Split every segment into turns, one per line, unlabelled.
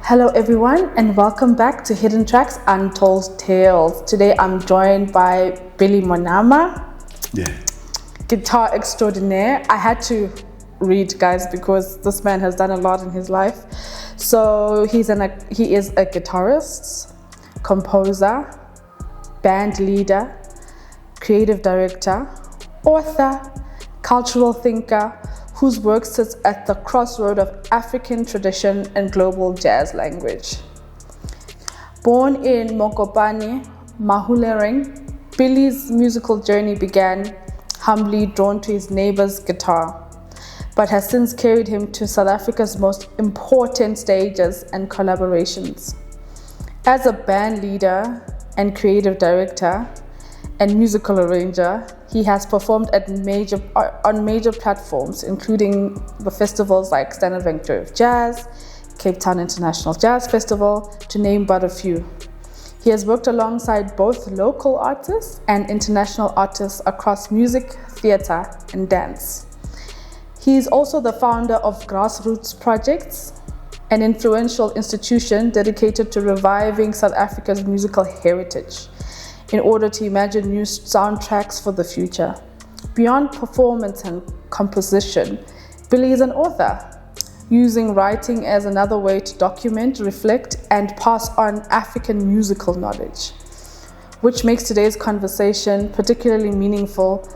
Hello everyone and welcome back to Hidden Tracks Untold Tales. Today I'm joined by Billy Monama, guitar extraordinaire. I had to read, guys, because this man has done a lot in his life. So he is a guitarist, composer, band leader, creative director, author, cultural thinker, whose work sits at the crossroad of African tradition and global jazz language. Born in Mokopane, Mahwelereng, Billy's musical journey began humbly drawn to his neighbor's guitar, but has since carried him to South Africa's most important stages and collaborations. As a band leader and creative director and musical arranger, he has performed on major platforms, including the festivals like Standard Venture of Jazz, Cape Town International Jazz Festival, to name but a few. He has worked alongside both local artists and international artists across music, theatre, and dance. He is also the founder of Grazroots Project, an influential institution dedicated to reviving South Africa's musical heritage in order to imagine new soundtracks for the future. Beyond performance and composition, Billy is an author, using writing as another way to document, reflect, and pass on African musical knowledge, which makes today's conversation particularly meaningful,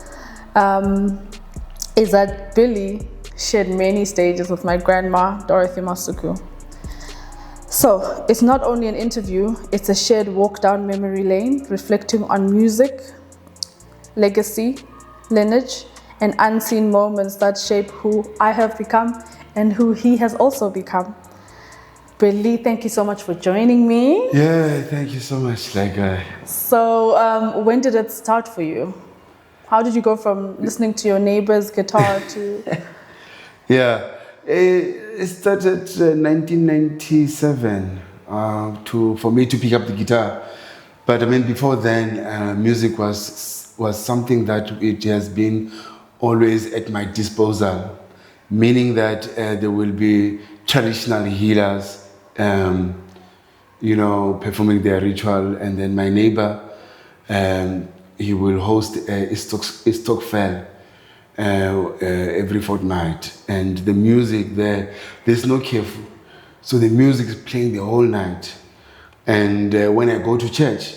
is that Billy shared many stages with my grandma, Dorothy Masuku. So it's not only an interview, it's a shared walk down memory lane, reflecting on music, legacy, lineage, and unseen moments that shape who I have become and who he has also become. Billy, thank you so much for joining me.
Yeah, thank you so much, Laika.
So when did it start for you? How did you go from listening to your neighbor's guitar to...
Yeah. It started 1997 for me to pick up the guitar. But I mean, before then, music was something that it has been always at my disposal, meaning that there will be traditional healers, performing their ritual, and then my neighbor, he will host a stokvel every fortnight, and the music there's no curfew, so the music is playing the whole night. And when I go to church,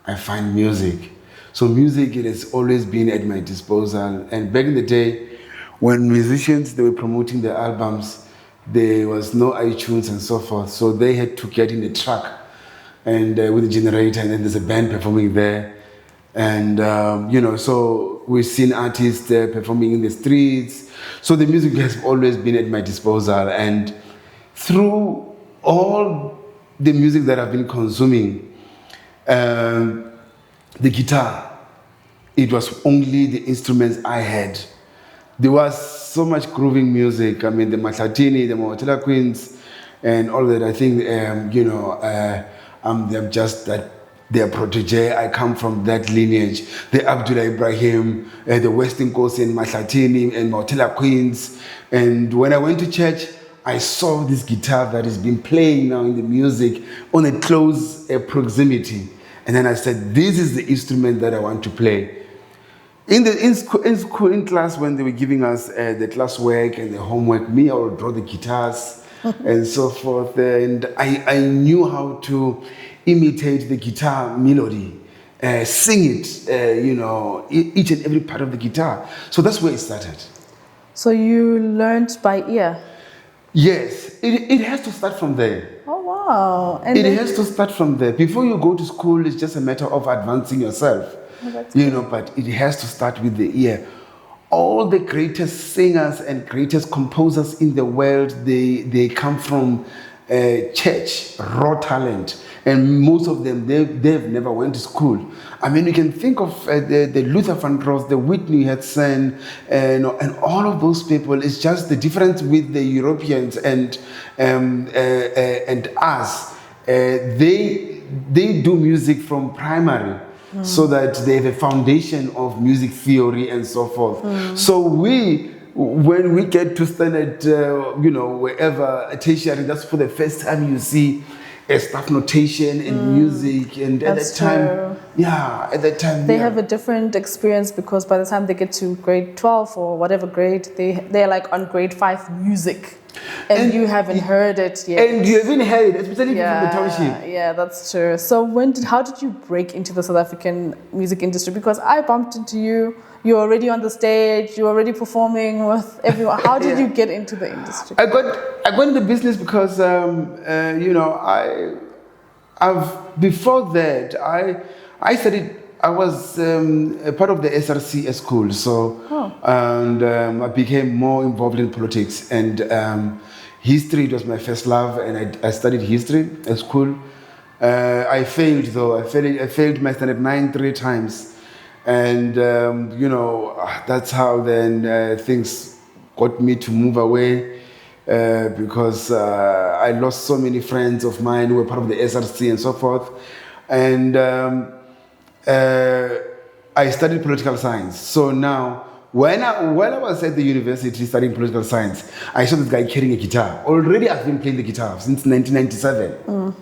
I find music. So music, it has always been at my disposal. And back in the day, when musicians, they were promoting their albums, there was no iTunes and so forth, so they had to get in a truck and with a generator, and then there's a band performing there. And so we've seen artists performing in the streets. So the music has always been at my disposal. And through all the music that I've been consuming, the guitar, it was only the instruments I had. There was so much grooving music. I mean, the Mahlatini, the Mahwelereng Queens, and all that. I think, I'm just that. Their protege, I come from that lineage. The Abdullah Ibrahim, the Western Coast and Mahlatini and Mahwelereng Queens. And when I went to church, I saw this guitar that has been playing now in the music on a close proximity. And then I said, this is the instrument that I want to play. In class, when they were giving us the classwork and the homework, I would draw the guitars and so forth. And I knew how to imitate the guitar melody, sing it, each and every part of the guitar. So that's where it started.
So you learned by ear?
Yes, it has to start from there.
Oh, wow. And
it has to start from there. Before you go to school, it's just a matter of advancing yourself.
Oh,
but it has to start with the ear. All the greatest singers and greatest composers in the world, they come from church, raw talent. And most of them, they've never went to school. I mean, you can think of the Luther Vandross, the Whitney Houston, and all of those people. It's just the difference with the Europeans and us. They do music from primary, so that they have a foundation of music theory and so forth. So we when we get to stand at, wherever, a tertiary, that's for the first time you see a staff notation and music. And at that time,
they have a different experience, because by the time they get to grade 12 or whatever grade, they're like on grade 5 music. And you haven't heard it yet.
And you haven't heard it, especially from the township.
Yeah, that's true. So how did you break into the South African music industry? Because I bumped into you. You're already on the stage. You're already performing with everyone. How did you get into the industry?
I got into business because before that I studied. I was a part of the SRC at school, and I became more involved in politics, and history was my first love, and I studied history at school. I failed though. I failed my standard 9 3 times, and that's how then things got me to move away, because I lost so many friends of mine who were part of the SRC and so forth, and I studied political science. So now, when I was at the university studying political science, I saw this guy carrying a guitar. Already I've been playing the guitar since 1997.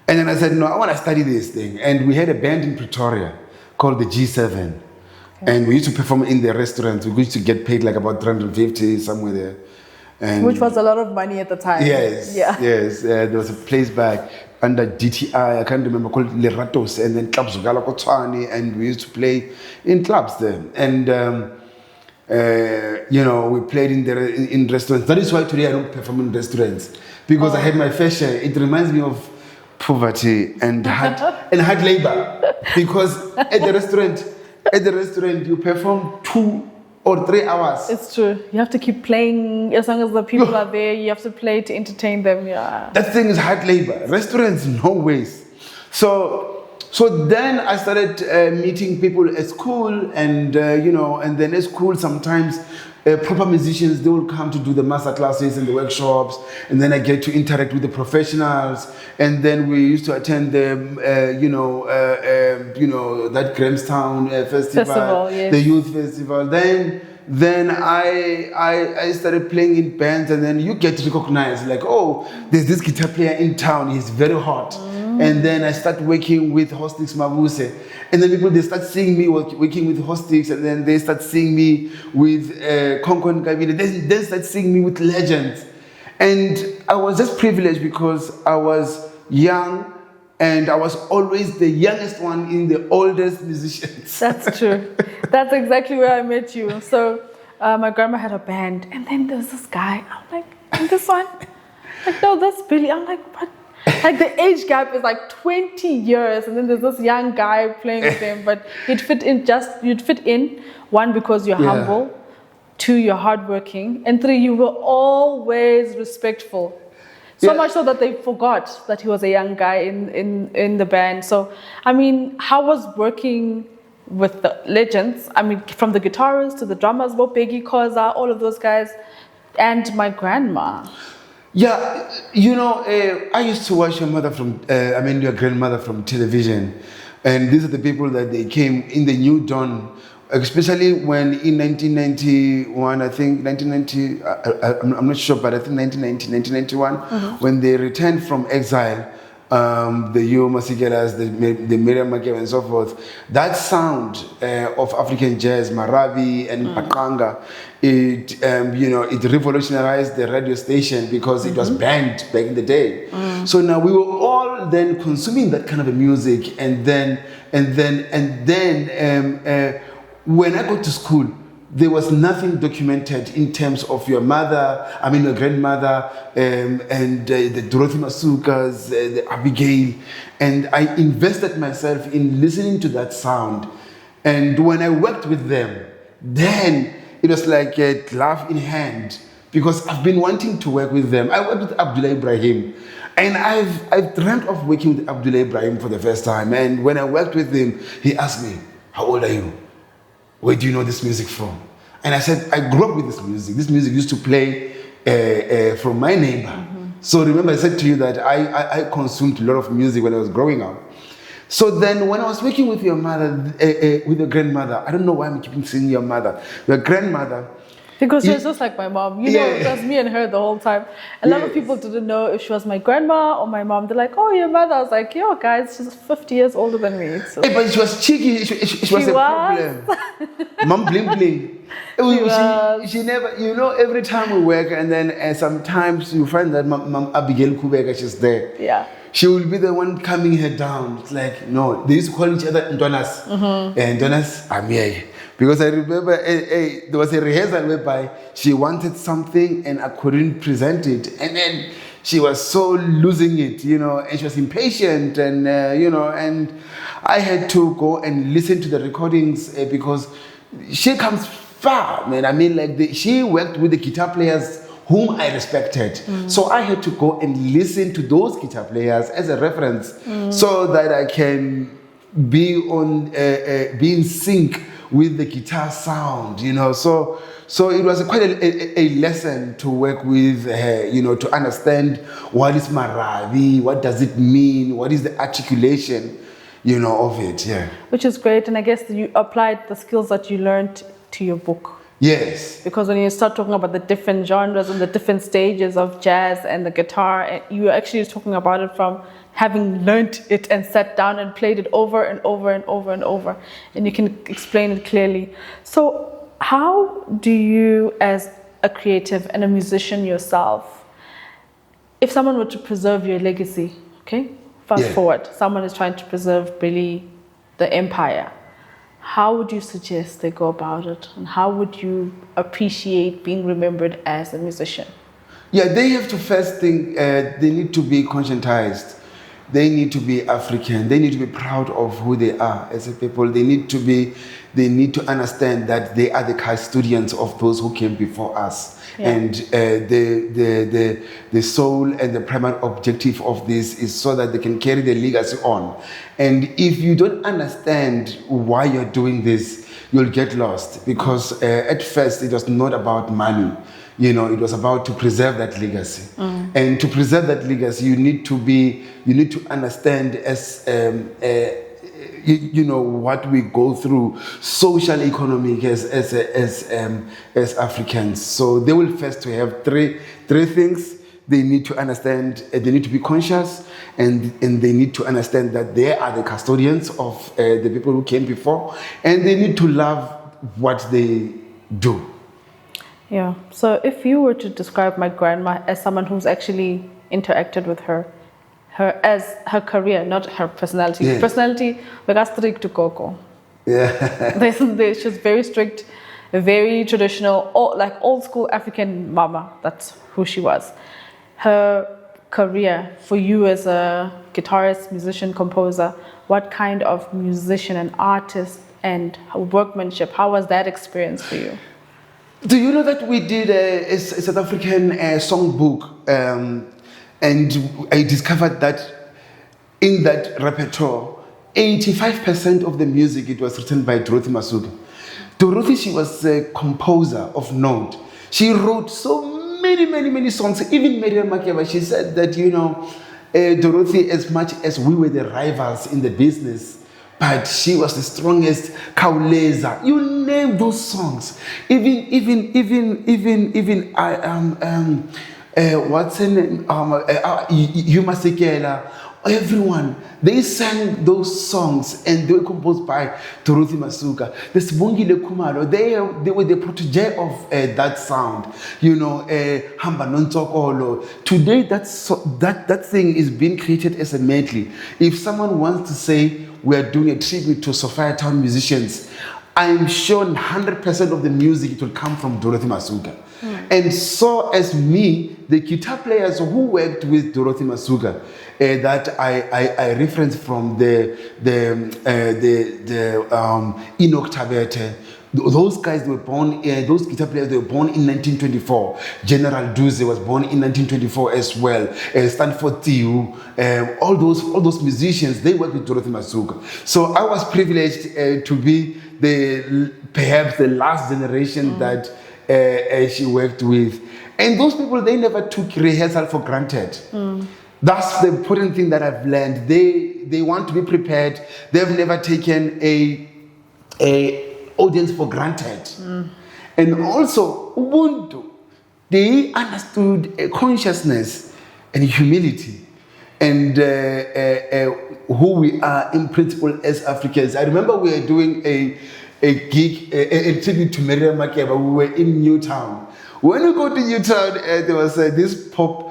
And then I said, no, I want to study this thing. And we had a band in Pretoria called the G7. Okay. And we used to perform in the restaurant. We used to get paid like about 350 somewhere there. And
which was a lot of money at the time.
Yes, yes. There was a place back under DTI, I can't remember, called Leratos, and then Clubs Galakotani, and we used to play in clubs there. And we played in restaurants. That is why today I don't perform in restaurants, because I had my fair share. It reminds me of poverty and hard labor, because at the restaurant you perform 2 or 3 hours.
It's true. You have to keep playing as long as the people are there. You have to play to entertain them. Yeah.
That thing is hard labor. Restaurants, no ways. So then I started meeting people at school, and and then at school sometimes proper musicians, they will come to do the master classes and the workshops, and then I get to interact with the professionals, and then we used to attend the that Grahamstown festival, yes. The youth festival. Then I started playing in bands, and then you get recognized, like, oh, there's this guitar player in town, he's very hot. And then I start working with Sipho Mabuse, and then people, they start seeing me working with Hostix, and then they start seeing me with Konkon Kabine, they start seeing me with legends. And I was just privileged because I was young, and I was always the youngest one in the oldest musicians.
That's true. That's exactly where I met you. So my grandma had a band, and then there's this guy. I'm like, and this one? Like, no, that's Billy. I'm like, what? Like, the age gap is like 20 years, and then there's this young guy playing with him, but you'd fit in, 1, because you're humble, 2, you're hardworking, and 3, you were always respectful. So much so that they forgot that he was a young guy in the band. So, I mean, how was working with the legends? I mean, from the guitarists to the drummers, Bopegi, Koza, all of those guys, and my grandma.
Yeah, I used to watch your grandmother from television, and these are the people that they came in the New Dawn, especially when in 1991, I think 1990, I'm not sure, but I think 1990, 1991, when they returned from exile, the Yo Masigelas, the Miriam Makeba and so forth, that sound of African jazz, Marabi and Pakanga, it revolutionized the radio station, because it was banned back in the day. So now we were all then consuming that kind of a music, and then when I got to school, there was nothing documented in terms of your grandmother, and the Dorothy Masukas, the Abigail, and I invested myself in listening to that sound. And when I worked with them, then it was like a glove in hand, because I've been wanting to work with them. I worked with Abdullah Ibrahim, and I've dreamt of working with Abdullah Ibrahim for the first time. And when I worked with him, he asked me, "How old are you? Where do you know this music from?" And I said, I grew up with this music. This music used to play from my neighbor. So remember, I said to you that I consumed a lot of music when I was growing up. So then when I was working with your mother, with your grandmother, I don't know why I'm keeping saying your mother, your grandmother.
Because she was just like my mom. You know, it was me and her the whole time. A lot of people didn't know if she was my grandma or my mom. They're like, oh, your mother. I was like, yo, guys, she's 50 years older than me. So.
Hey, but she was cheeky. She was a problem. Mom bling bling. She never, you know, every time we work, and then sometimes you find that Mom Abigail Kubeka, she's there.
Yeah.
She will be the one calming her down. It's like, no, they used to call each other Ndonas. And Ndonas, I'm here. Because I remember there was a rehearsal whereby she wanted something and I couldn't present it. And then she was so losing it, you know, and she was impatient and, you know, and I had to go and listen to the recordings because she comes far, man. I mean, like, she worked with the guitar players whom I respected. So I had to go and listen to those guitar players as a reference so that I can be in sync with the guitar sound, you know. So it was quite a lesson to work with her, you know, to understand what is Maravi, what does it mean, what is the articulation, you know, of it, yeah.
Which is great, and I guess you applied the skills that you learned to your book.
Yes.
Because when you start talking about the different genres and the different stages of jazz and the guitar, you are actually talking about it from having learned it and sat down and played it over and over and over and over. And you can explain it clearly. So how do you, as a creative and a musician yourself, if someone were to preserve your legacy, okay? Fast forward, someone is trying to preserve Billy, the empire. How would you suggest they go about it? And how would you appreciate being remembered as a musician?
Yeah, they have to first think, they need to be conscientized. They need to be African. They need to be proud of who they are as a people. They need to understand that they are the custodians of those who came before us. Yeah. And the soul and the primary objective of this is so that they can carry the legacy on. And if you don't understand why you're doing this, you'll get lost, because at first it was not about money. You know, it was about to preserve that legacy. And to preserve that legacy, you need to understand as you know what we go through, social, economic, as Africans. So they will first to have three things. They need to understand. They need to be conscious, and they need to understand that they are the custodians of the people who came before, and they need to love what they do.
Yeah. So if you were to describe my grandma as someone who's actually interacted with her as her career, not her personality. Yeah. Personality, we got strict to Coco. Yeah. She's very strict, very traditional, like old school African mama. That's who she was. Her career for you as a guitarist, musician, composer, what kind of musician and artist and workmanship, how was that experience for you?
Do you know that we did a South African songbook, and I discovered that in that repertoire, 85% of the music, it was written by Dorothy Masuka. Dorothy, she was a composer of note. She wrote so many songs. Even Miriam Makeba, she said that, you know, Dorothy, as much as we were the rivals in the business, but she was the strongest. Kauleza, you name those songs. Even what's her name? Yumasekela. Everyone, they sang those songs and they were composed by Dorothy Masuka. The Sibongile Khumalo, they were the protege of that sound. You know, Hamba Nontokolo. Today, that thing is being created as a medley. If someone wants to say we are doing a tribute to Sophia Town musicians, I'm sure 100% of the music, it will come from Dorothy Masuka. And so as me, the guitar players who worked with Dorothy Masuka, that I reference from the Enoch Tabete, those guys were born, those guitar players, they were born in 1924. General Duze was born in 1924 as well. Stanford Tiu, all those musicians, they worked with Dorothy Masuka. So I was privileged to be perhaps the last generation that she worked with. And those people, they never took rehearsal for granted. That's the important thing that I've learned. They want to be prepared. They've never taken a audience for granted. And also, Ubuntu, they understood consciousness and humility and who we are in principle as Africans. I remember we were doing a gig, a tribute to Miriam Makeba. We were in Newtown. When we go to Newtown, there was this pop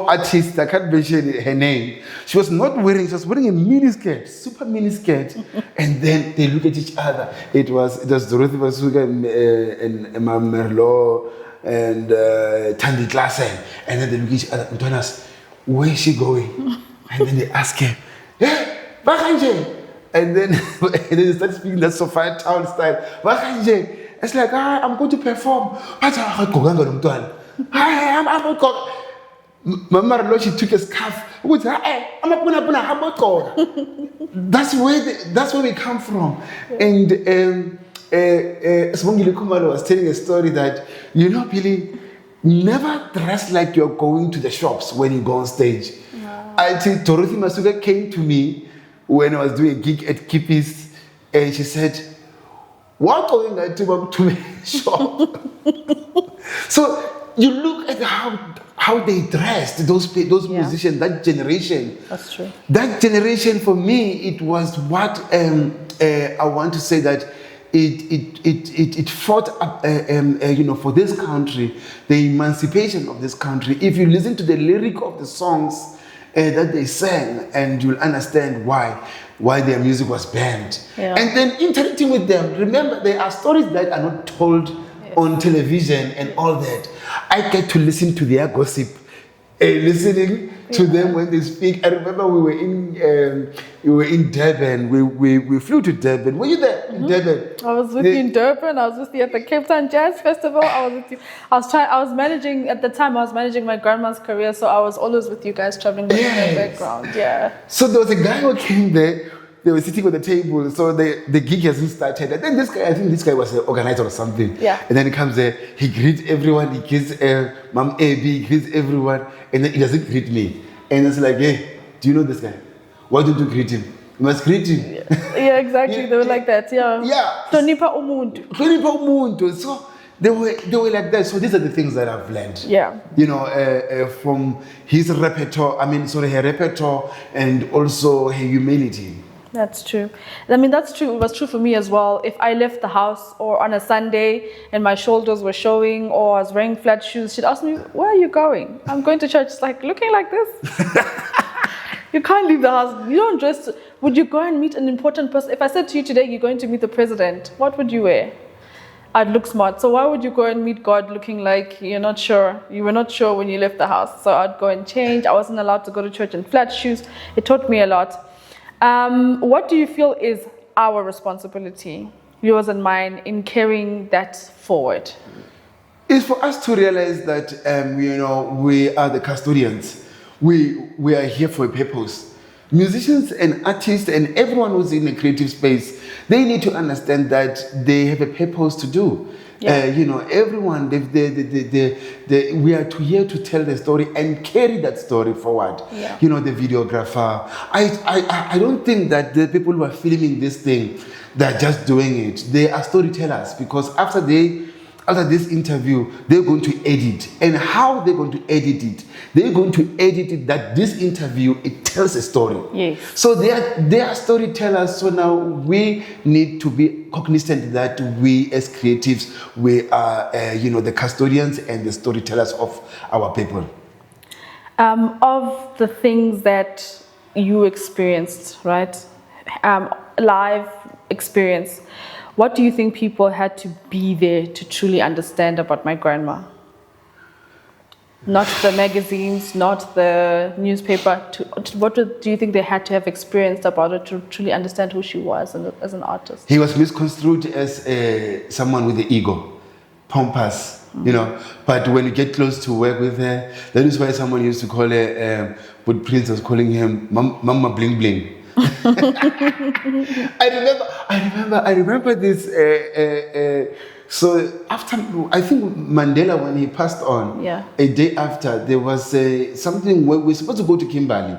artist, I can't mention her name. She was wearing a mini skirt, super mini skirt. And then they look at each other. It was Dorothy Masuka and Merlo and Thandiswa. And then they look at each other and tell us, where is she going? And then they ask her, hey, Bakanje. And then they start speaking that Sophia Town style. Bakanje. It's like, I'm going to perform. I'm Mama, she took a scarf. That's where we come from. And Sibongile Khumalo was telling a story that, Billy, never dress like you're going to the shops when you go on stage. Wow. I think Dorothy Masuka came to me when I was doing a gig at Kippi's, and she said, "What going to a shop?" So you look at how they dressed, those musicians, that generation.
That's true.
That generation, for me, it was what I want to say that it fought for this country, the emancipation of this country. If you listen to the lyric of the songs that they sang, and you'll understand why their music was banned. Yeah. And then interacting with them. Remember, there are stories that are not told on television and all that. I get to listen to their gossip, listening to them when they speak. I remember we were in Durban. We flew to Durban. Were you there in Durban?
I was with you in Durban. I was with you at the Cape Town Jazz Festival. I was with you. I was managing my grandma's career, so I was always with you guys traveling in the background. Yeah.
So there was a guy who came there. They were sitting on the table, so the gig hasn't started. And then I think this guy was an organizer or something.
Yeah.
And then he comes there, he greets everyone, he greets Mom AB, he greets everyone, and then he doesn't greet me. And it's like, hey, do you know this guy? Why don't you greet him? You must greet him.
Yeah, exactly. Yeah. They were like that, yeah.
Yeah.
Tonipa umuntu.
So they were like that. So these are the things that I've learned.
Yeah.
From her repertoire and also her humility.
That's true. I mean, that's true. It was true for me as well. If I left the house or on a Sunday and my shoulders were showing or I was wearing flat shoes, she'd ask me, where are you going? I'm going to church. It's like, looking like this? You can't leave the house. You don't dress. Would you go and meet an important person? If I said to you today, you're going to meet the president, what would you wear? I'd look smart. So why would you go and meet God looking like you're not sure? You were not sure when you left the house. So I'd go and change. I wasn't allowed to go to church in flat shoes. It taught me a lot. What do you feel is our responsibility, yours and mine, in carrying that forward?
It's for us to realize that, we are the custodians. We are here for a purpose. Musicians and artists and everyone who's in a creative space, they need to understand that they have a purpose to do. Yeah. Everyone, we are here to tell the story and carry that story forward. Yeah. The videographer. I don't think that the people who are filming this thing, they're just doing it. They are storytellers, because after this interview, they're going to edit. And how they're going to edit it? They're going to edit it that this interview, it tells a story.
Yes.
So they are storytellers. So now we need to be cognizant that we as creatives, we are, the custodians and the storytellers of our people.
Of the things that you experienced, right? Live experience. What do you think people had to be there to truly understand about my grandma? Not the magazines, not the newspaper. What do you think they had to have experienced about her to truly understand who she was as an artist?
He was misconstrued as someone with the ego, pompous, But when you get close to work with her, that is why someone used to call her, what Prince was calling him, Mama Bling Bling. I remember this. So after, I think Mandela, when he passed on, a day after, there was something where we were supposed to go to Kimberley,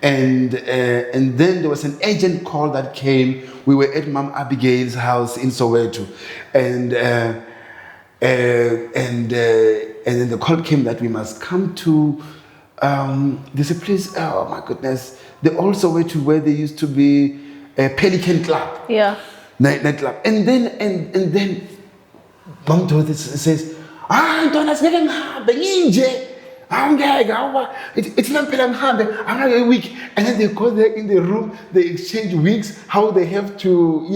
And then there was an agent call that came. We were at Mom Abigail's house in Soweto, and then the call came that we must come to. There's a place. Oh my goodness! The old Soweto where there used to be a Pelican Club.
Yeah.
Nightclub. And then Mom Dorothy says, Ntonas ngeke ngihambe nginje. It's not a week. And then they go there in the room, they exchange weeks, how they have to,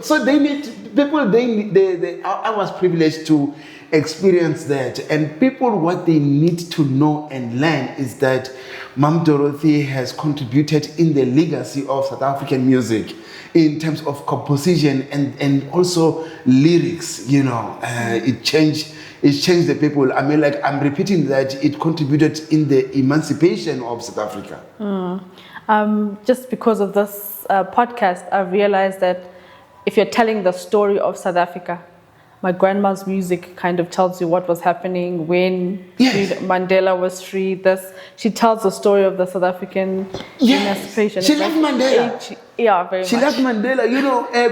so they need people, I was privileged to experience that. And people, what they need to know and learn is that Mom Dorothy has contributed in the legacy of South African music in terms of composition and also lyrics, it changed the people. I mean, like, I'm repeating that it contributed in the emancipation of South Africa.
Just because of this podcast, I've realized that if you're telling the story of South Africa, my grandma's music kind of tells you what was happening when Mandela was free. She tells the story of the South African emancipation.
She loved Mandela.
Very much.
She loved Mandela.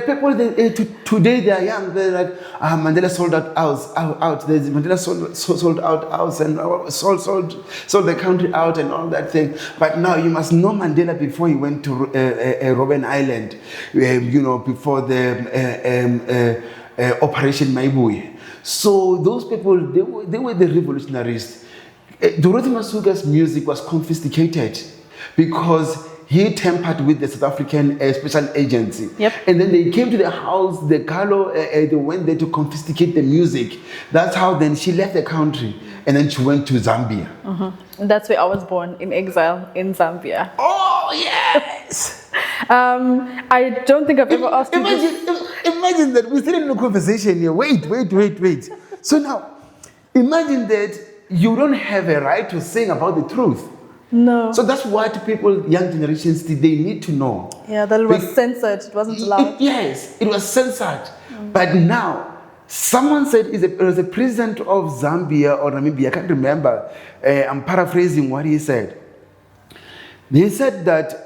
People today they are young. They're like, Mandela sold out. Mandela sold out house and sold the country out and all that thing. But now you must know Mandela before he went to Robben Island. Before the Operation Maibuye. So those people, they were the revolutionaries. Dorothy Masuka's music was confiscated because he tampered with the South African Special Agency.
Yep.
And then they came to the house, the Galo, they went there to confiscate the music. That's how then she left the country and then she went to Zambia.
And that's where I was born, in exile in Zambia.
Oh, yes!
I don't think I've ever asked you
Imagine that we're still in a conversation here. Wait. So now, imagine that you don't have a right to sing about the truth.
No.
So that's what people, young generations, they need to know.
Yeah, that it was censored. It wasn't allowed.
Yes, it was censored. But now, someone said it was the president of Zambia or Namibia, I can't remember. I'm paraphrasing what he said. He said that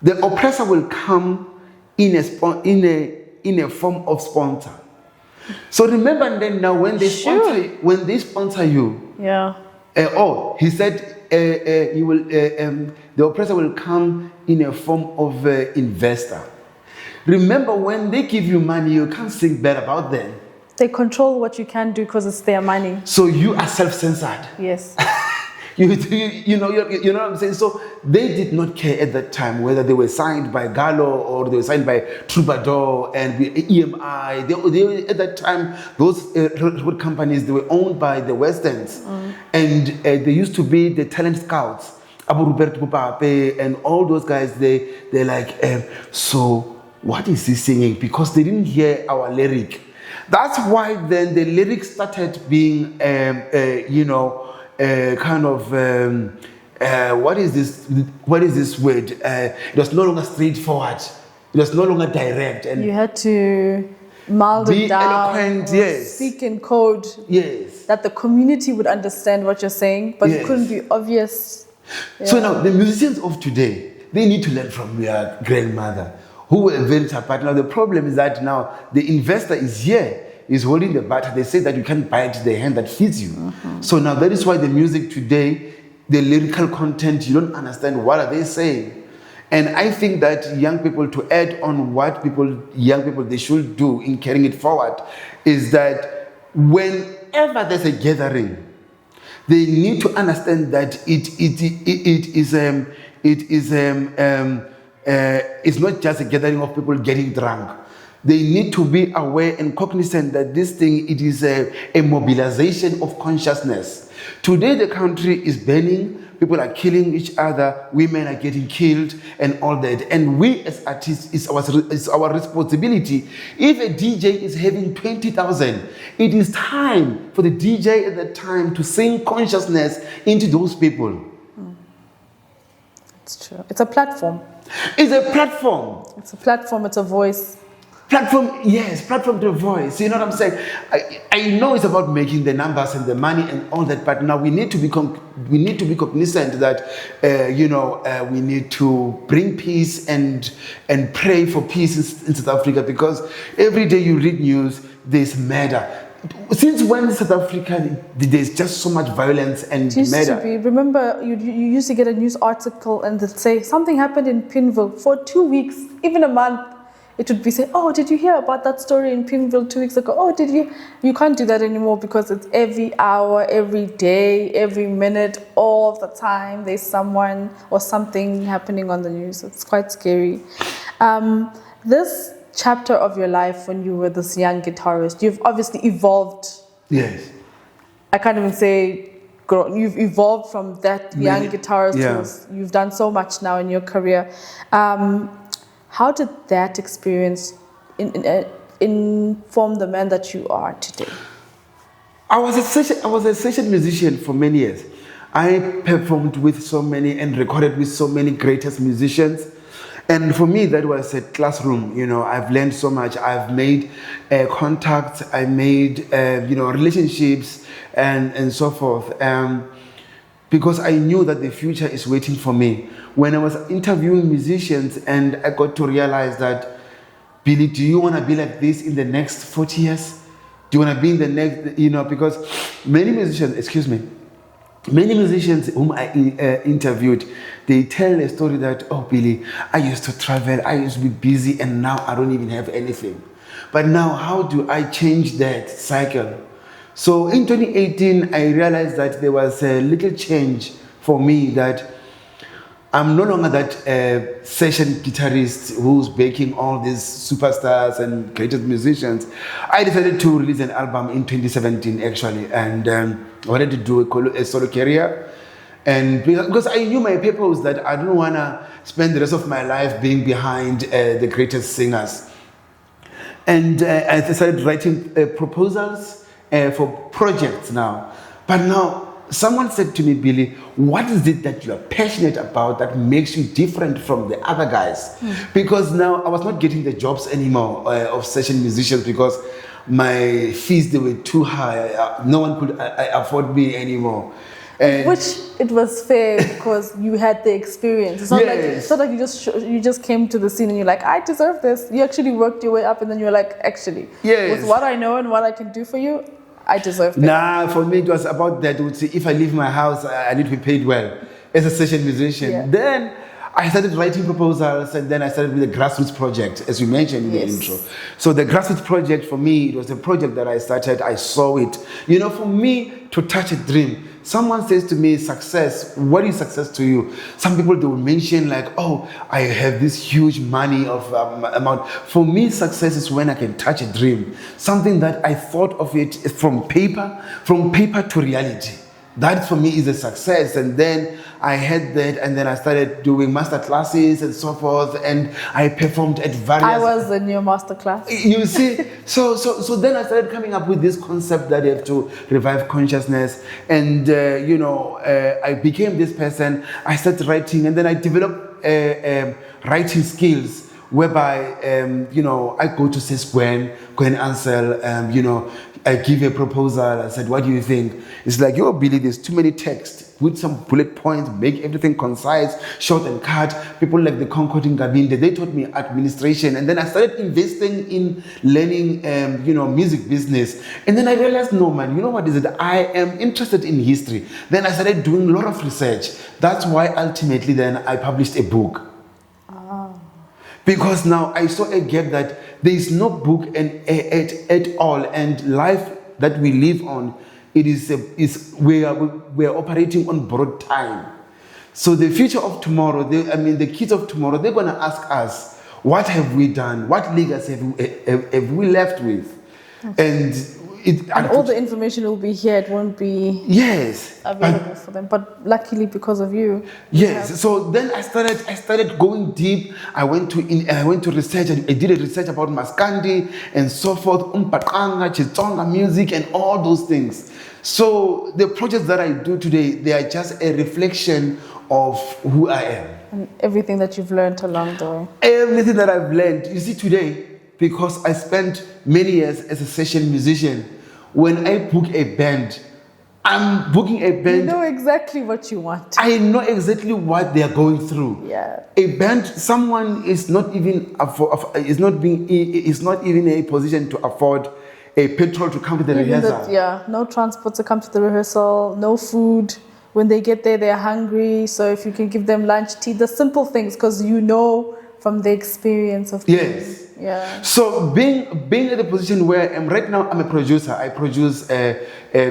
the oppressor will come in a form of sponsor. So remember then now when they sponsor you.
Yeah.
He said the oppressor will come in a form of investor. Remember, when they give you money, you can't think bad about them.
They control what you can do because it's their money.
So you are self-censored.
Yes.
You know what I'm saying? So they did not care at that time whether they were signed by Gallo or they were signed by Troubadour and EMI. They at that time, those record companies, they were owned by the Westerns. And they used to be the talent scouts. Abu Rupert Pupape and all those guys, they're like, so what is he singing? Because they didn't hear our lyric. That's why then the lyrics started being, what is this word? It was no longer straightforward. It was no longer direct. And
you had to mold it down,
eloquent, yes.
Speak in code,
yes,
that the community would understand what you're saying, but it couldn't be obvious. Yeah.
So now the musicians of today, they need to learn from their grandmother, who were very part. Now the problem is that now the investor is here, is holding the batter. They say that you can't bite the hand that feeds you. So now that is why the music today, the lyrical content, you don't understand what are they saying. And I think that young people, to add on what young people they should do in carrying it forward, is that whenever there's a gathering, they need to understand that it's not just a gathering of people getting drunk. They need to be aware and cognizant that this thing, it is a mobilization of consciousness. Today the country is burning, people are killing each other, women are getting killed and all that. And we as artists, it's our responsibility. If a DJ is having 20,000, it is time for the DJ at that time to sing consciousness into those people.
It's true. It's a platform.
It's a platform.
It's a platform, it's a voice.
platform to voice. You know what I'm saying? I know it's about making the numbers and the money and all that, but now we need to be cognizant that we need to bring peace and pray for peace in South Africa, because every day you read news, there's murder. Since when in South Africa there's just so much violence and murder?
Remember, you used to get a news article and they'd say something happened in Pinville for 2 weeks, even a month. It would be say, oh, did you hear about that story in Pinville 2 weeks ago? Oh, did you? You can't do that anymore, because it's every hour, every day, every minute, all the time. There's someone or something happening on the news. It's quite scary. This chapter of your life when you were this young guitarist, you've obviously evolved.
Yes.
I can't even say you've evolved from that young guitarist. You've done so much now in your career. How did that experience inform the man that you are today?
I was a session musician for many years. I performed with so many and recorded with so many greatest musicians. And for me, that was a classroom. I've learned so much. I've made contacts. I made relationships and so forth. Because I knew that the future is waiting for me. When I was interviewing musicians, and I got to realize that, Billy, do you want to be like this in the next 40 years? Do you want to be in the next, because many musicians whom I interviewed, they tell a story that, oh, Billy, I used to travel, I used to be busy, and now I don't even have anything. But now, how do I change that cycle? So in 2018, I realized that there was a little change for me, that I'm no longer that session guitarist who's baking all these superstars and greatest musicians. I decided to release an album in 2017, actually, and I wanted to do a solo career. And because I knew my purpose, that I don't want to spend the rest of my life being behind the greatest singers. And I started writing proposals for projects now. But now, someone said to me, Billy, what is it that you are passionate about that makes you different from the other guys? Because now I was not getting the jobs anymore of session musicians, because my fees, they were too high. No one could afford me anymore.
Which it was fair, because you had the experience. It's not like you just came to the scene and you're like, I deserve this. You actually worked your way up, and then you're like, actually, with what I know and what I can do for you, I deserve it.
Nah, for me it was about that. Would say, if I leave my house, I need to be paid well as a session musician. Yeah. Then I started writing proposals, and then I started with the Grazroots Project, as you mentioned in the intro. So the Grazroots Project, for me, it was a project that I started. I saw it. For me to touch a dream. Someone says to me, success, what is success to you? Some people, they will mention like, oh, I have this huge money of amount. For me, success is when I can touch a dream. Something that I thought of it from paper to reality. That for me is a success. And then I had that, and then I started doing master classes and so forth, and I performed at various...
I was in your master class.
You see, so then I started coming up with this concept that you have to revive consciousness, and I became this person. I started writing, and then I developed writing skills, whereby I go to Sisgwen, go and answer, I give a proposal. I said, what do you think? It's like, Billy, there's too many texts. Put some bullet points, make everything concise, short and cut. People like the Concord in Gabinde, they taught me administration. And then I started investing in learning, music business. And then I realized, no, man, you know what is it? I am interested in history. Then I started doing a lot of research. That's why ultimately then I published a book. Because now I saw a gap that there is no book at all, and life that we live on, we are operating on borrowed time. So the future of tomorrow, the kids of tomorrow, they're going to ask us, what have we done? What legacy have we left with? And
all the information will be here. It won't be available for them. But luckily, because of you.
Yes. So then I started going deep. I went to research. I did a research about Maskandi and so forth, Chitsonga music and all those things. So the projects that I do today, they are just a reflection of who I am.
And everything that you've learned along the way.
Everything that I've learned. You see, today, because I spent many years as a session musician. When I book a band, I'm booking a band.
You know exactly what you want.
I know exactly what they are going through.
Yeah.
A band, someone is not even is not even in a position to afford a petrol to come to the rehearsal.
No transport to come to the rehearsal, no food. When they get there, they're hungry. So if you can give them lunch, tea, the simple things, because you know from the experience of
yes.
Yeah.
So being at the position where I am right now, I'm a producer. I produce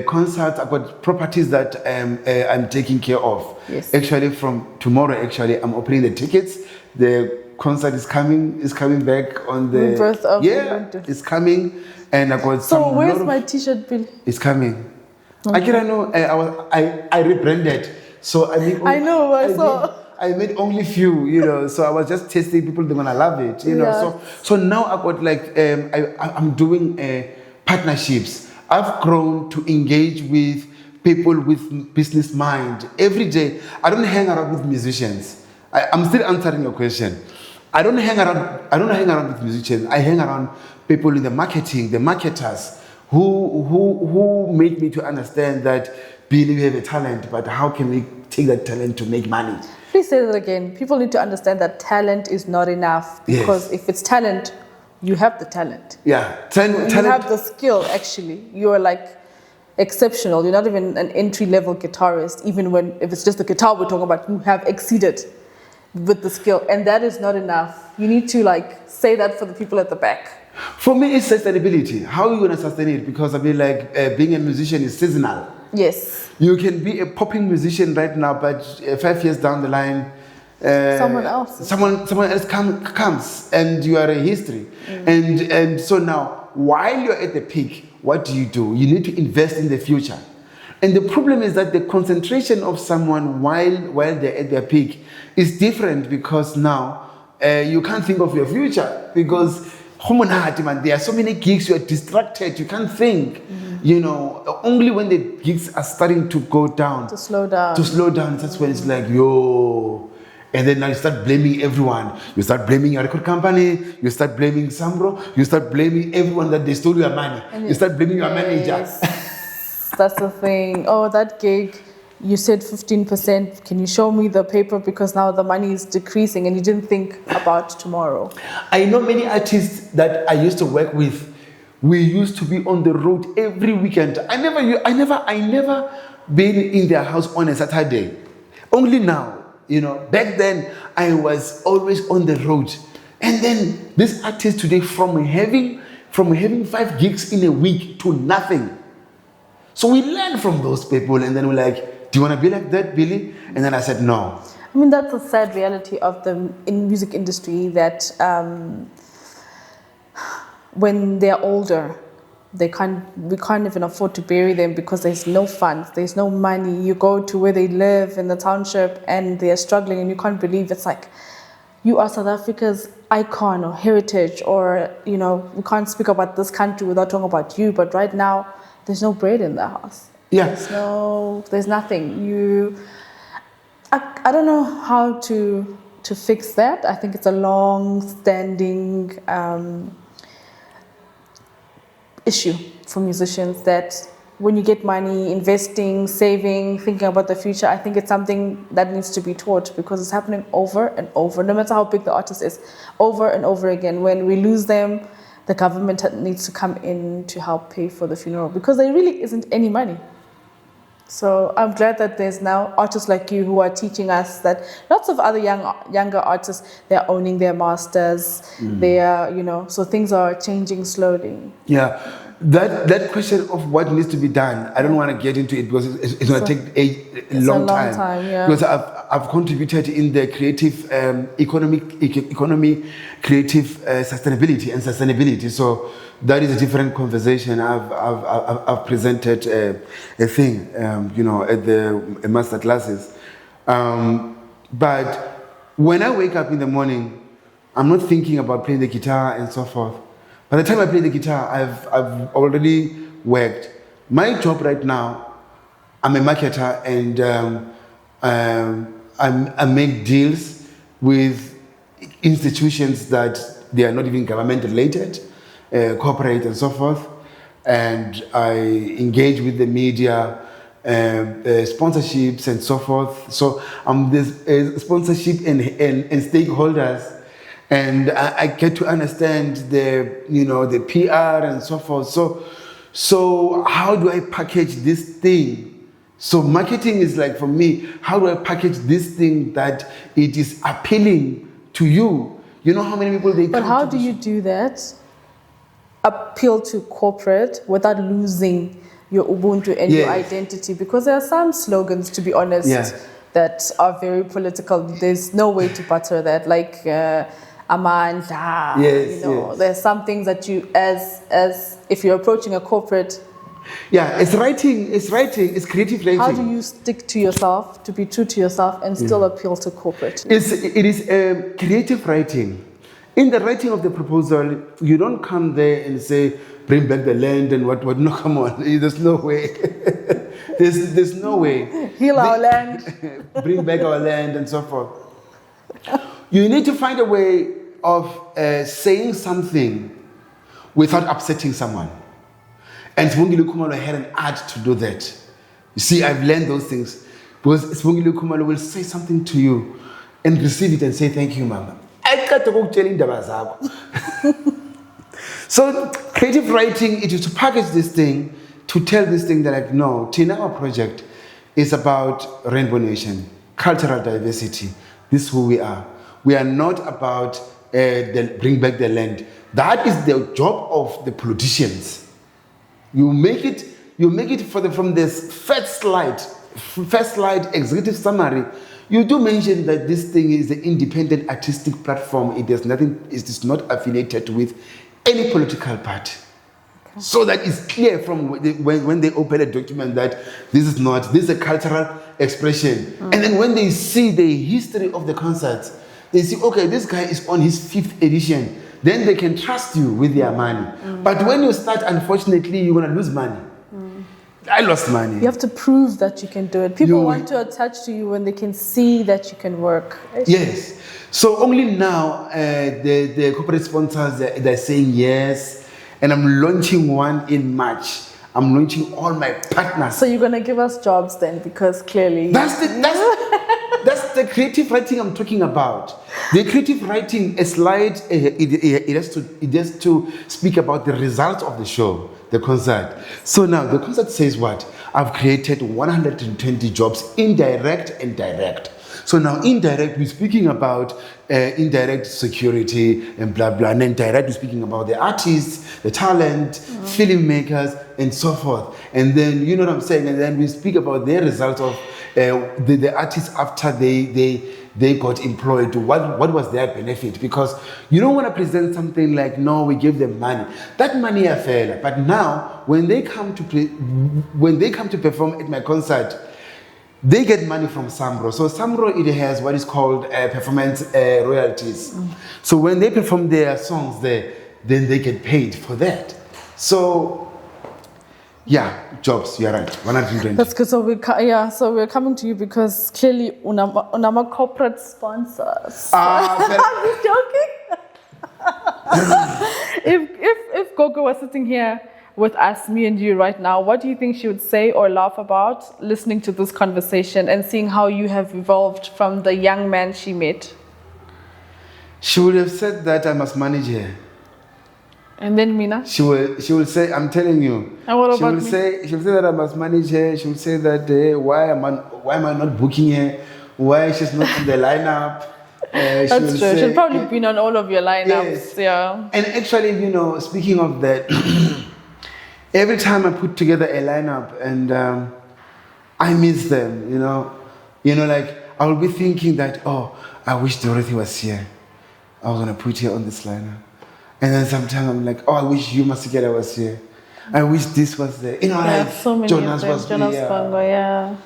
concerts. I've got properties that I'm taking care of.
Yes.
Actually, from tomorrow, I'm opening the tickets. The concert is coming back on the
Rebirth of
Ubuntu. It's coming, and I got some.
So where's my T-shirt, Bill?
It's coming.
Okay.
I can't know. I rebranded, so I mean.
I know.
I made only few, so I was just testing people. They're gonna love it, know. So now I got like I'm doing partnerships. I've grown to engage with people with business mind every day. I don't hang around with musicians. I'm still answering your question. I don't hang around with musicians. I hang around people in the marketing, the marketers, who make me to understand that Billy, we have a talent, but how can we take that talent to make money?
Please say that again. People need to understand that talent is not enough, because if it's talent, you have the talent.
Yeah,
you have the skill. Actually, you are like exceptional. You're not even an entry-level guitarist. Even if it's just the guitar we're talking about, you have exceeded with the skill, and that is not enough. You need to like say that for the people at the back.
For me, it's sustainability. How are you going to sustain it? Because I mean, like being a musician is seasonal.
Yes.
You can be a popping musician right now, but 5 years down the line,
someone else
comes, and you are a history. And so now, while you're at the peak, what do? You need to invest in the future. And the problem is that the concentration of someone while they're at their peak is different, because now you can't think of your future, because there are so many gigs, you are distracted, you can't think. Only when the gigs are starting to go down,
to slow down,
that's when it's like, yo. And then now you start blaming everyone. You start blaming your record company, you start blaming Sambro, you start blaming everyone that they stole your money. You start blaming your manager.
That's the thing. Oh, that gig, you said 15%. Can you show me the paper? Because now the money is decreasing and you didn't think about tomorrow.
I know many artists that I used to work with. We used to be on the road every weekend. I never been in their house on a Saturday. Only now, back then I was always on the road. And then this artist today, from having 5 gigs in a week to nothing. So we learn from those people, and then we're like, do you want to be like that, Billy? And then I said, no.
I mean, that's a sad reality of the music industry, that when they're older, we can't even afford to bury them, because there's no funds, there's no money. You go to where they live in the township and they're struggling, and you can't believe it's like, you are South Africa's icon or heritage, or, we can't speak about this country without talking about you. But right now, there's no bread in the house.
Yeah.
There's nothing. I don't know how to fix that. I think it's a long-standing issue for musicians, that when you get money, investing, saving, thinking about the future, I think it's something that needs to be taught, because it's happening over and over, no matter how big the artist is, over and over again. When we lose them, the government needs to come in to help pay for the funeral, because there really isn't any money. So I'm glad that there's now artists like you who are teaching us that lots of other younger artists, they're owning their masters, they are, so things are changing slowly.
Yeah, that question of what needs to be done, I don't want to get into it, because it's going to take a long time.
Yeah.
Because I've contributed in the creative economy, creative sustainability. So that is a different conversation. I've presented a thing, at the master classes. But when I wake up in the morning, I'm not thinking about playing the guitar and so forth. By the time I play the guitar, I've already worked. My job right now, I'm a marketer, and I make deals with institutions that they are not even government related, corporate and so forth. And I engage with the media, sponsorships and so forth. So I'm this sponsorship and stakeholders, and I get to understand the PR and so forth. So how do I package this thing? So marketing is like, for me, how do I package this thing that it is appealing to you? You know how many people they
But
come
how
to
do you do that? Appeal to corporate without losing your Ubuntu and your identity? Because there are some slogans, to be honest, that are very political. There's no way to butter that, like Amanda. There's some things that you, as if you're approaching a corporate.
Yeah, it's writing, it's creative writing.
How do you stick to yourself, to be true to yourself, and still appeal to corporate?
It is creative writing. In the writing of the proposal, you don't come there and say, bring back the land and what. No, come on. There's no way. there's no way.
Heal our land.
Bring back our land and so forth. You need to find a way of saying something without upsetting someone. And Sibongile Khumalo had an art to do that. You see, I've learned those things. Because Sibongile Khumalo will say something to you and receive it and say, thank you, Mama. So creative writing, it is to package this thing, to tell this thing that, like, no, our project is about Rainbow Nation, cultural diversity. This is who we are. We are not about bring back the land. That is the job of the politicians. You make it from this first slide executive summary. You do mention that this thing is an independent artistic platform. It is not affiliated with any political party. Okay. So that is clear from when they open a document that this is a cultural expression. Mm. And then when they see the history of the concerts, they see, okay, this guy is on his 5th edition. Then they can trust you with their money. Mm. But when you start, unfortunately, you're going to lose money. Mm. I lost money.
You have to prove that you can do it. People want to attach to you when they can see that you can work.
Yes. So only now, the corporate sponsors, they're saying yes. And I'm launching one in March. I'm launching all my partners.
So you're going to give us jobs then, because clearly...
That's the creative writing I'm talking about. The creative writing, a slide, it has to speak about the results of the show, the concert. So now the concert says what? I've created 120 jobs, indirect and direct. So now indirect, we're speaking about indirect security and blah, blah. And then direct, we're speaking about the artists, the talent, filmmakers, and so forth. And then, you know what I'm saying? And then we speak about the results of the artists after they got employed. What was their benefit? Because you don't want to present something like, no, we give them money. That money are fair. But now, when they come to perform at my concert, they get money from Samro. So Samro, it has what is called performance royalties. Mm. So when they perform their songs there, then they get paid for that. So, yeah, jobs, you're right, 120.
That's good. So we're coming to you because clearly Unama corporate sponsors. I'm just joking. If Gogo was sitting here with us, me and you right now, what do you think she would say or laugh about listening to this conversation and seeing how you have evolved from the young man she met?
She would have said that I must manage her.
And then Mina?
She will say, I'm telling you.
And what about
me? She'll say that I must manage her. She'll say that why am I not booking her? Why she's not in the lineup?
That's true. She'll probably been on all of your lineups.
Yes.
Yeah.
And actually, speaking of that, every time I put together a lineup and I miss them, like I'll be thinking that, oh, I wish Dorothy was here. I was going to put her on this lineup. And then sometimes I'm like, oh, I wish you, Masikela, was here. I wish this was there. Like
so many
Jonas
of them.
was
Jonas
there.
Bongo, yeah.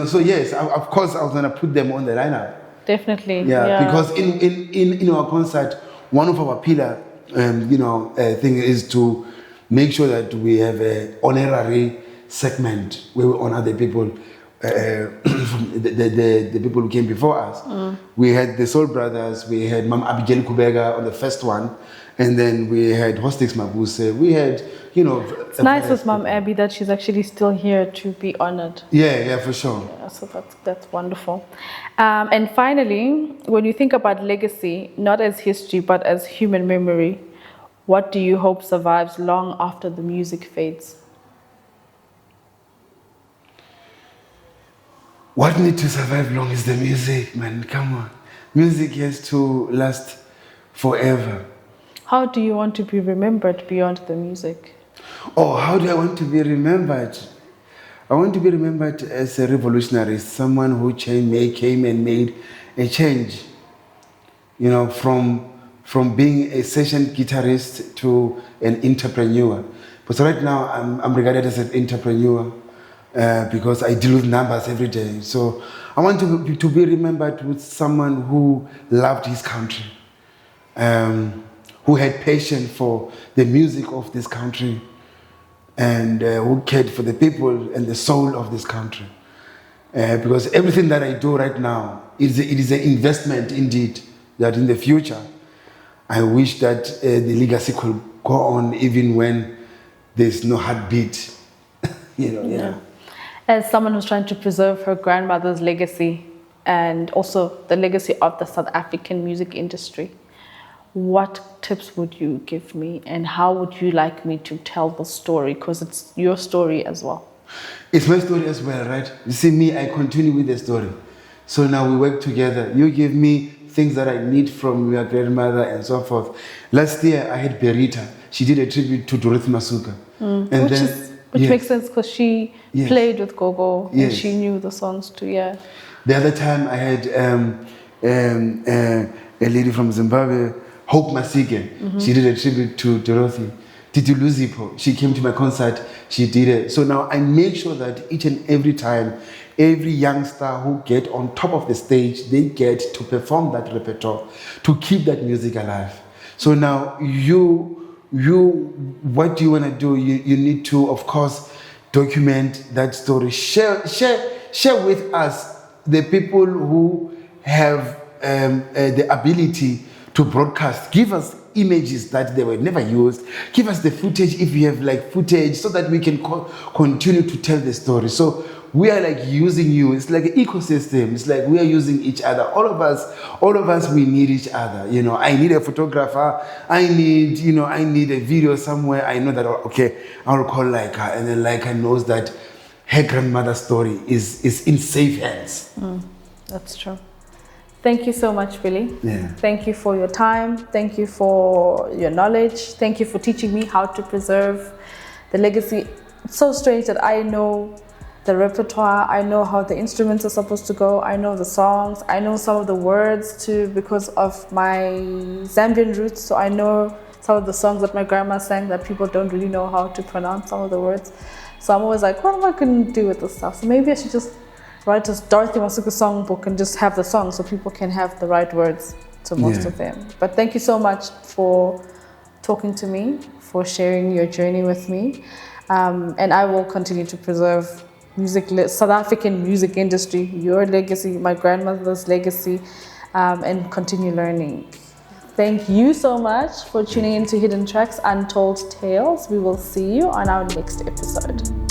So yes, of course I was going to put them on the lineup.
Definitely.
Yeah. Because in our concert, one of our pillar, thing is to make sure that we have an honorary segment where we honor the people from the people who came before us. We had the Soul Brothers, we had Mam Abigail Kubega on the first one, and then we had Hostix Mabuse. We had,
It's nice with Mom Abby that she's actually still here to be honored.
Yeah, for sure.
Yeah, so that's wonderful. And finally, when you think about legacy, not as history, but as human memory, what do you hope survives long after the music fades?
What needs to survive long is the music, man. Come on. Music has to last forever.
How do you want to be remembered beyond the music?
Oh, how do I want to be remembered? I want to be remembered as a revolutionary, someone who came and made a change. From being a session guitarist to an entrepreneur. But right now, I'm regarded as an entrepreneur because I deal with numbers every day. So I want to be remembered with someone who loved his country, who had passion for the music of this country, and who cared for the people and the soul of this country. Because everything that I do right now, it is an investment indeed, that in the future, I wish that the legacy could go on even when there's no heartbeat.
Yeah. As someone who's trying to preserve her grandmother's legacy and also the legacy of the South African music industry, what tips would you give me and how would you like me to tell the story? Because it's your story as well.
It's my story as well, right? You see me, I continue with the story. So now we work together. You give me things that I need from your grandmother and so forth. Last year I had Berita. She did a tribute to Dorothy Masuka.
Which makes sense because she played with Gogo and she knew the songs too, yeah.
The other time I had a lady from Zimbabwe, Hope Masike. She did a tribute to Dorothy. Titi Luzipo, she came to my concert, she did it. So now I make sure that each and every time, every youngster who get on top of the stage, they get to perform that repertoire, to keep that music alive. So now what do you want to do? You need to, of course, document that story. Share with us, the people who have the ability to broadcast. Give us images that they were never used. Give us the footage if you have footage so that we can continue to tell the story. So we are using you. It's like an ecosystem. It's like we are using each other. All of us, we need each other. I need a photographer. I need a video somewhere. I know that, okay, I'll call Laika. And then Laika knows that her grandmother's story is in safe hands.
That's true. Thank you so much, Billy.
Yeah.
Thank you for your time. Thank you for your knowledge. Thank you for teaching me how to preserve the legacy. It's so strange that I know the repertoire, I know how the instruments are supposed to go, I know the songs, I know some of the words too because of my Zambian roots. So I know some of the songs that my grandma sang that people don't really know how to pronounce some of the words. So I'm always like, what am I going to do with this stuff? So maybe I should just write a Dorothy Masuka songbook and just have the songs so people can have the right words to most of them. But thank you so much for talking to me, for sharing your journey with me. And I will continue to preserve South African music industry, your legacy, my grandmother's legacy, and continue learning. Thank you so much for tuning into Hidden Tracks, Untold Tales. We will see you on our next episode.